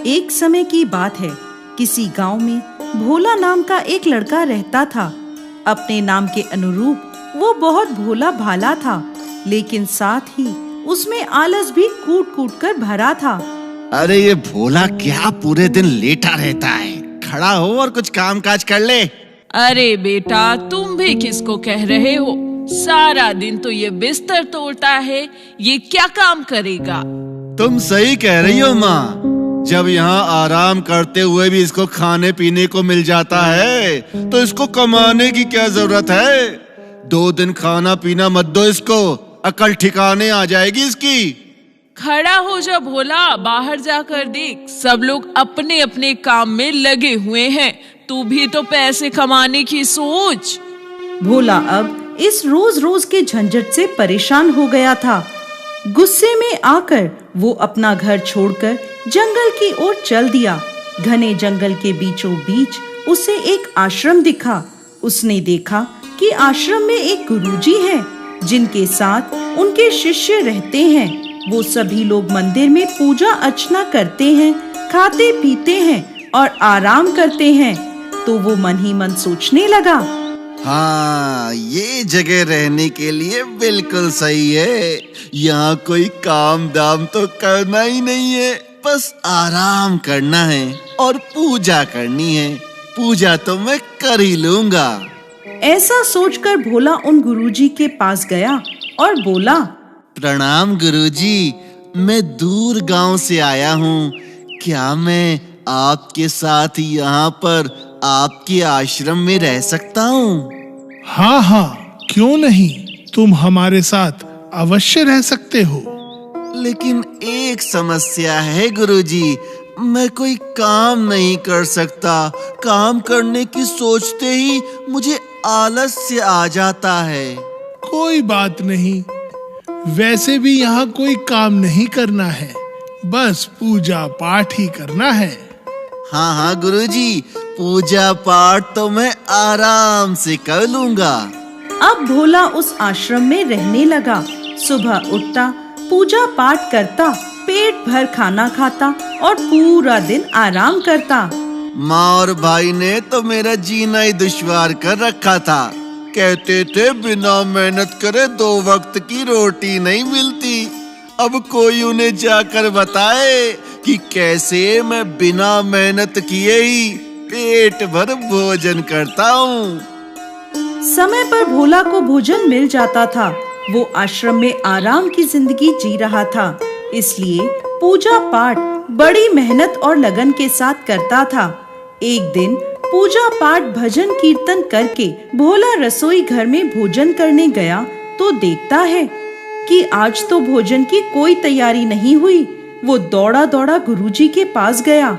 एक समय की बात है, किसी गांव में भोला नाम का एक लड़का रहता था। अपने नाम के अनुरूप वो बहुत भोला भाला था, लेकिन साथ ही उसमें आलस भी कूट कूट कर भरा था। अरे ये भोला क्या पूरे दिन लेटा रहता है, खड़ा हो और कुछ काम काज कर ले। अरे बेटा, तुम भी किसको कह रहे हो? सारा दिन तो ये बिस्तर तोड़ता है, ये क्या काम करेगा? तुम सही कह रही हो माँ, जब यहाँ आराम करते हुए भी इसको खाने पीने को मिल जाता है तो इसको कमाने की क्या जरूरत है। 2 दिन खाना पीना मत दो इसको, अकल ठिकाने आ जाएगी इसकी। खड़ा हो जा भोला, बाहर जाकर देख, सब लोग अपने अपने काम में लगे हुए हैं, तू भी तो पैसे कमाने की सोच। भोला अब इस रोज रोज के झंझट से परेशान हो गया था। गुस्से में आकर वो अपना घर छोड़कर जंगल की ओर चल दिया। घने जंगल के बीचों बीच उसे एक आश्रम दिखा। उसने देखा कि आश्रम में एक गुरुजी हैं, जिनके साथ उनके शिष्य रहते हैं। वो सभी लोग मंदिर में पूजा अर्चना करते हैं, खाते पीते हैं और आराम करते हैं। तो वो मन ही मन सोचने लगा, हाँ, ये जगह रहने के लिए बिल्कुल सही है। यहाँ कोई काम दाम तो करना ही नहीं है, बस आराम करना है और पूजा करनी है। पूजा तो मैं कर ही लूंगा। ऐसा सोचकर भोला उन गुरुजी के पास गया और बोला, प्रणाम गुरुजी, मैं दूर गांव से आया हूँ। क्या मैं आपके साथ यहाँ पर आपके आश्रम में रह सकता हूँ? हाँ हाँ, क्यों नहीं, तुम हमारे साथ अवश्य रह सकते हो। लेकिन एक समस्या है गुरुजी, मैं कोई काम नहीं कर सकता। काम करने की सोचते ही मुझे आलस्य आ जाता है। कोई बात नहीं, वैसे भी यहाँ कोई काम नहीं करना है, बस पूजा पाठ ही करना है। हाँ हाँ गुरुजी, पूजा पाठ तो मैं आराम से कर लूंगा। अब भोला उस आश्रम में रहने लगा। सुबह उठता, पूजा पाठ करता, पेट भर खाना खाता और पूरा दिन आराम करता। माँ और भाई ने तो मेरा जीना ही दुश्वार कर रखा था। कहते थे बिना मेहनत करे 2 वक्त की रोटी नहीं मिलती। अब कोई उन्हें जाकर बताए कि कैसे मैं बिना मेहनत किए ही पेट भर भोजन करता हूँ। समय पर भोला को भोजन मिल जाता था। वो आश्रम में आराम की जिंदगी जी रहा था, इसलिए पूजा पाठ बड़ी मेहनत और लगन के साथ करता था। एक दिन पूजा पाठ भजन कीर्तन करके भोला रसोई घर में भोजन करने गया तो देखता है कि आज तो भोजन की कोई तैयारी नहीं हुई। वो दौड़ा दौड़ा गुरुजी के पास गया।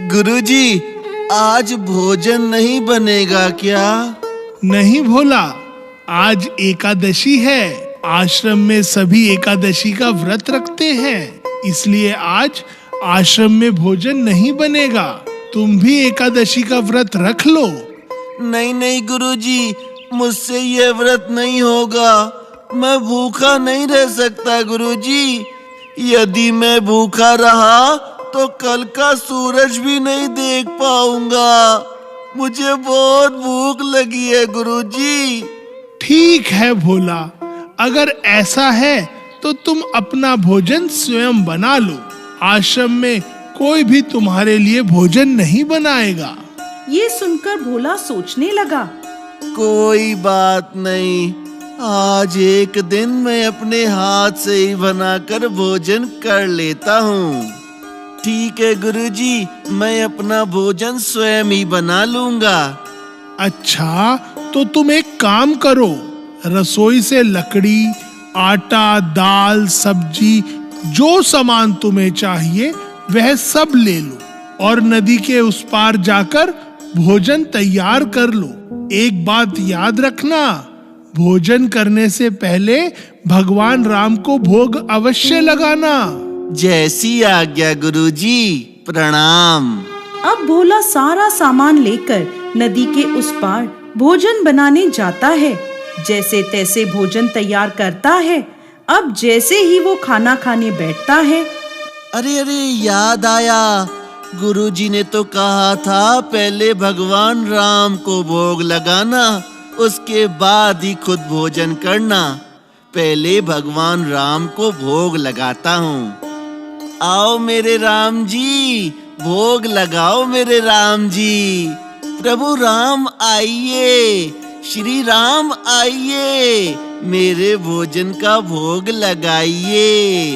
गुरुजी, आज भोजन नहीं बनेगा क्या? नहीं भोला, आज एकादशी है। आश्रम में सभी एकादशी का व्रत रखते हैं, इसलिए आज आश्रम में भोजन नहीं बनेगा। तुम भी एकादशी का व्रत रख लो। नहीं नहीं गुरुजी, मुझसे ये व्रत नहीं होगा। मैं भूखा नहीं रह सकता गुरुजी। यदि मैं भूखा रहा तो कल का सूरज भी नहीं देख पाऊंगा। मुझे बहुत भूख लगी है गुरुजी। ठीक है भोला, अगर ऐसा है तो तुम अपना भोजन स्वयं बना लो। आश्रम में कोई भी तुम्हारे लिए भोजन नहीं बनाएगा। ये सुनकर भोला सोचने लगा, कोई बात नहीं, आज एक दिन मैं अपने हाथ से ही बनाकर भोजन कर लेता हूँ। ठीक है गुरुजी, मैं अपना भोजन स्वयं ही बना लूंगा। अच्छा, तो तुम एक काम करो, रसोई से लकड़ी, आटा, दाल, सब्जी, जो सामान तुम्हें चाहिए वह सब ले लो और नदी के उस पार जाकर भोजन तैयार कर लो। एक बात याद रखना, भोजन करने से पहले भगवान राम को भोग अवश्य लगाना। जैसी आज्ञा गुरुजी, प्रणाम। अब भोला सारा सामान लेकर नदी के उस पार भोजन बनाने जाता है। जैसे तैसे भोजन तैयार करता है। अब जैसे ही वो खाना खाने बैठता है, अरे अरे, याद आया, गुरुजी ने तो कहा था पहले भगवान राम को भोग लगाना, उसके बाद ही खुद भोजन करना। पहले भगवान राम को भोग लगाता हूँ। आओ मेरे राम जी, भोग लगाओ मेरे राम जी। प्रभु राम आइए, श्री राम आइए, मेरे भोजन का भोग लगाइए।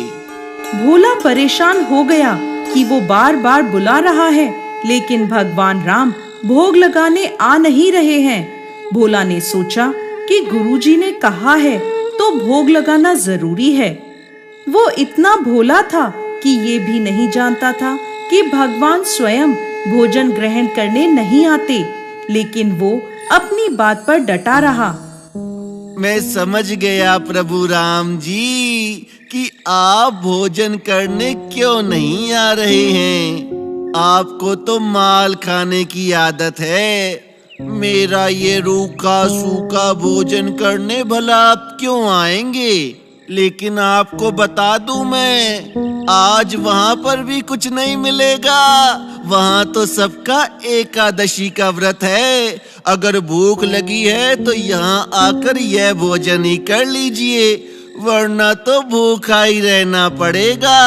भोला परेशान हो गया कि वो बार बार बुला रहा है, लेकिन भगवान राम भोग लगाने आ नहीं रहे हैं। भोला ने सोचा कि गुरुजी ने कहा है तो भोग लगाना जरूरी है। वो इतना भोला था कि ये भी नहीं जानता था कि भगवान स्वयं भोजन ग्रहण करने नहीं आते, लेकिन वो अपनी बात पर डटा रहा। मैं समझ गया प्रभु राम जी कि आप भोजन करने क्यों नहीं आ रहे हैं। आपको तो माल खाने की आदत है। मेरा ये रूखा सूखा भोजन करने भला आप क्यों आएंगे? लेकिन आपको बता दूं मैं, आज वहाँ पर भी कुछ नहीं मिलेगा। वहाँ तो सबका एकादशी का व्रत है। अगर भूख लगी है तो यहाँ आकर यह भोजन ही कर लीजिए, वरना तो भूखा ही रहना पड़ेगा।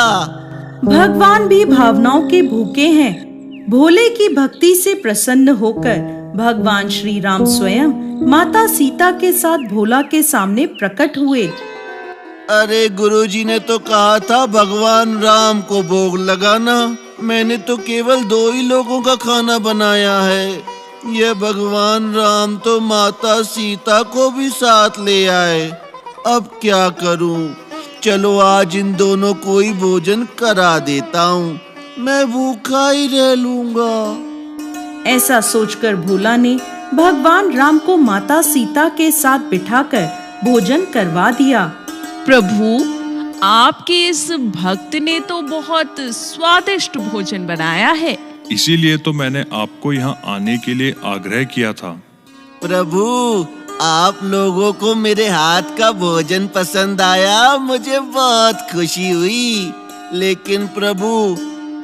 भगवान भी भावनाओं के भूखे हैं। भोले की भक्ति से प्रसन्न होकर भगवान श्री राम स्वयं माता सीता के साथ भोला के सामने प्रकट हुए। अरे गुरुजी ने तो कहा था भगवान राम को भोग लगाना। मैंने तो केवल 2 ही लोगों का खाना बनाया है। यह भगवान राम तो माता सीता को भी साथ ले आए। अब क्या करूं? चलो आज इन दोनों को ही भोजन करा देता हूँ, मैं भूखा ही रह लूंगा। ऐसा सोचकर भोला ने भगवान राम को माता सीता के साथ बिठाकर भोजन करवा दिया। प्रभु, आपके इस भक्त ने तो बहुत स्वादिष्ट भोजन बनाया है। इसीलिए तो मैंने आपको यहाँ आने के लिए आग्रह किया था। प्रभु, आप लोगों को मेरे हाथ का भोजन पसंद आया, मुझे बहुत खुशी हुई। लेकिन प्रभु,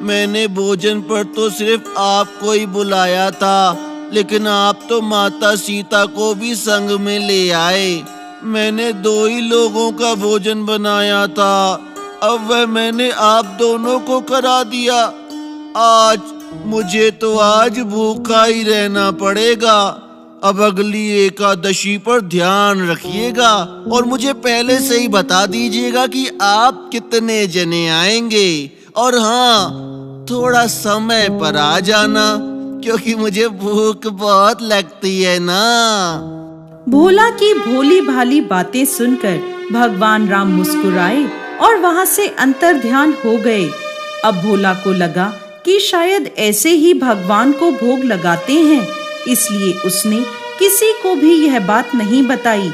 मैंने भोजन पर तो सिर्फ आपको ही बुलाया था, लेकिन आप तो माता सीता को भी संग में ले आए। मैंने 2 ही लोगों का भोजन बनाया था, अब वह मैंने आप दोनों को करा दिया। मुझे तो आज भूखा ही रहना पड़ेगा। अब अगली एकादशी पर ध्यान रखिएगा और मुझे पहले से ही बता दीजिएगा कि आप कितने जने आएंगे। और हाँ, थोड़ा समय पर आ जाना, क्योंकि मुझे भूख बहुत लगती है ना। भोला की भोली भाली बातें सुनकर भगवान राम मुस्कुराए और वहाँ से अंतर्ध्यान हो गए। अब भोला को लगा कि शायद ऐसे ही भगवान को भोग लगाते हैं, इसलिए उसने किसी को भी यह बात नहीं बताई।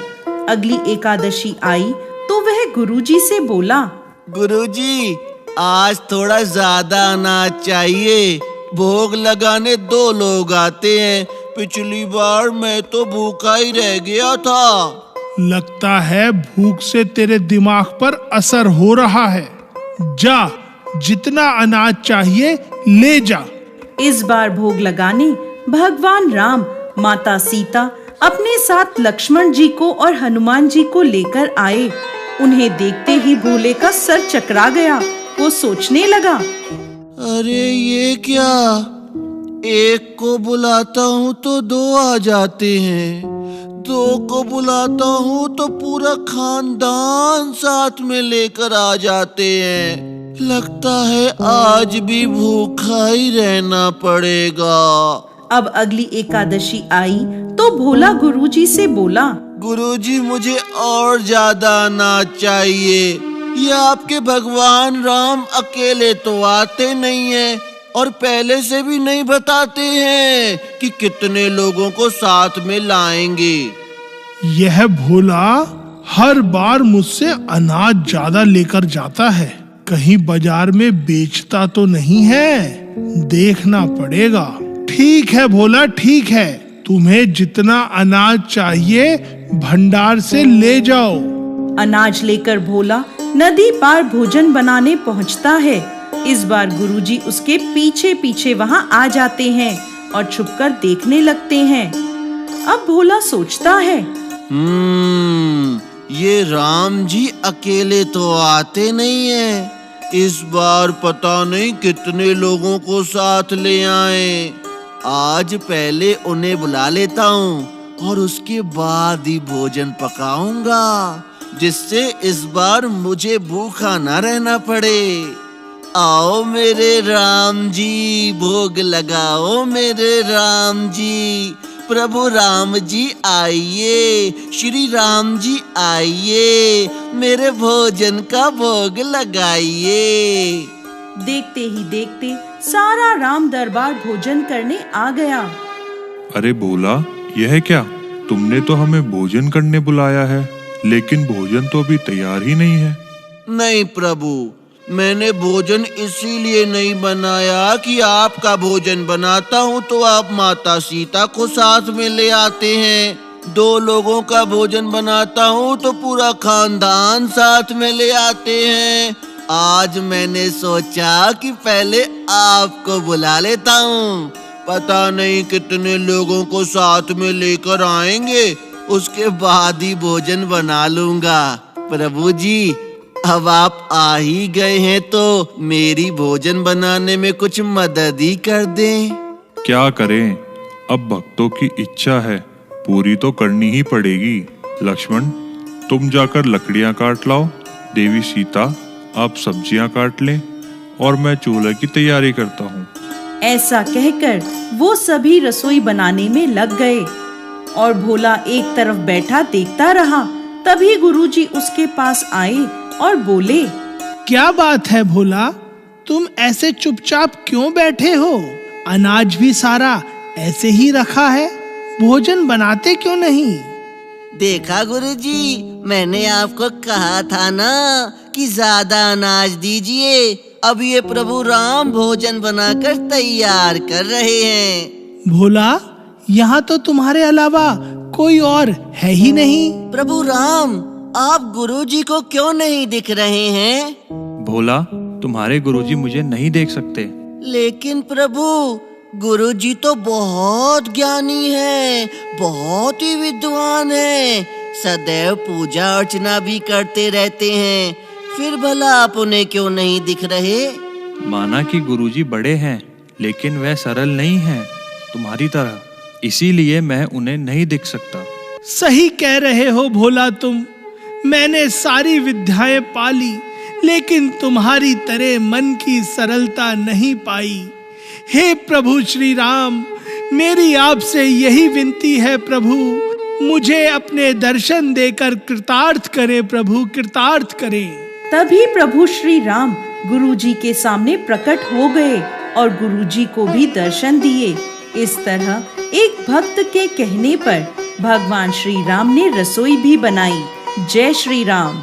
अगली एकादशी आई तो वह गुरुजी से बोला, गुरुजी, आज थोड़ा ज्यादा अनाज चाहिए। भोग लगाने 2 लोग आते हैं। पिछली बार मैं तो भूखा ही रह गया था। लगता है भूख से तेरे दिमाग पर असर हो रहा है। जा, जितना अनाज चाहिए ले जा। इस बार भोग लगाने भगवान राम, माता सीता अपने साथ लक्ष्मण जी को और हनुमान जी को लेकर आए। उन्हें देखते ही भोले का सर चकरा गया। वो सोचने लगा, अरे ये क्या, एक को बुलाता हूँ तो 2 आ जाते हैं, 2 को बुलाता हूँ तो पूरा खानदान साथ में लेकर आ जाते हैं। लगता है आज भी भूखा ही रहना पड़ेगा। अब अगली एकादशी आई तो भोला गुरुजी से बोला, गुरुजी, मुझे और ज्यादा अनाज चाहिए। ये आपके भगवान राम अकेले तो आते नहीं हैं और पहले से भी नहीं बताते हैं कि कितने लोगों को साथ में लाएंगे। यह भोला हर बार मुझसे अनाज ज्यादा लेकर जाता है, कहीं बाजार में बेचता तो नहीं है, देखना पड़ेगा। ठीक है भोला, ठीक है, तुम्हें जितना अनाज चाहिए भंडार से ले जाओ। अनाज लेकर भोला नदी पार भोजन बनाने पहुंचता है। इस बार गुरुजी उसके पीछे पीछे वहां आ जाते हैं और छुपकर देखने लगते हैं। अब भोला सोचता है, ये राम जी अकेले तो आते नहीं हैं। इस बार पता नहीं कितने लोगों को साथ ले आए। आज पहले उन्हें बुला लेता हूँ और उसके बाद ही भोजन पकाऊंगा, जिससे इस बार मुझे भूखा न रहना पड़े। आओ मेरे राम जी, भोग लगाओ मेरे राम जी। प्रभु राम जी आइए, श्री राम जी आइए, मेरे भोजन का भोग लगाइए। देखते ही देखते सारा राम दरबार भोजन करने आ गया। अरे भोला, यह क्या? तुमने तो हमें भोजन करने बुलाया है, लेकिन भोजन तो अभी तैयार ही नहीं है। नहीं प्रभु, मैंने भोजन इसीलिए नहीं बनाया कि आपका भोजन बनाता हूँ तो आप माता सीता को साथ में ले आते हैं। 2 लोगों का भोजन बनाता हूँ तो पूरा खानदान साथ में ले आते हैं। आज मैंने सोचा कि पहले आपको बुला लेता हूँ। पता नहीं कितने लोगों को साथ में लेकर आएंगे, उसके बाद ही भोजन बना लूंगा। प्रभु जी, अब आप आ ही गए हैं तो मेरी भोजन बनाने में कुछ मदद ही कर दें। क्या करें, अब भक्तों की इच्छा है, पूरी तो करनी ही पड़ेगी। लक्ष्मण, तुम जाकर लकड़ियां काट लाओ। देवी सीता, आप सब्जियां काट लें और मैं चूल्हे की तैयारी करता हूँ। ऐसा कहकर वो सभी रसोई बनाने में लग गए और भोला एक तरफ बैठा देखता रहा। तभी गुरुजी उसके पास आए और बोले, क्या बात है भोला, तुम ऐसे चुपचाप क्यों बैठे हो? अनाज भी सारा ऐसे ही रखा है, भोजन बनाते क्यों नहीं? देखा गुरुजी, मैंने आपको कहा था ना कि ज्यादा अनाज दीजिए। अब ये प्रभु राम भोजन बनाकर तैयार कर रहे हैं। भोला, यहाँ तो तुम्हारे अलावा कोई और है ही नहीं। प्रभु राम, आप गुरुजी को क्यों नहीं दिख रहे हैं? भोला, तुम्हारे गुरुजी मुझे नहीं देख सकते। लेकिन प्रभु, गुरुजी तो बहुत ज्ञानी है, बहुत ही विद्वान है, सदैव पूजा अर्चना भी करते रहते हैं, फिर भला आप उन्हें क्यों नहीं दिख रहे? माना कि गुरुजी बड़े हैं, लेकिन वह सरल नहीं हैं तुम्हारी तरह, इसीलिए मैं उन्हें नहीं दिख सकता। सही कह रहे हो भोला तुम। मैंने सारी विद्याएं पाली, लेकिन तुम्हारी तरह मन की सरलता नहीं पाई। हे प्रभु श्री राम, मेरी आपसे यही विनती है प्रभु, मुझे अपने दर्शन देकर कृतार्थ करें प्रभु, कृतार्थ करें। तभी प्रभु श्री राम गुरुजी के सामने प्रकट हो गए और गुरुजी को भी दर्शन दिए। इस तरह एक भक्त के कहने पर भगवान श्री राम ने रसोई भी बनाई। जय श्री राम।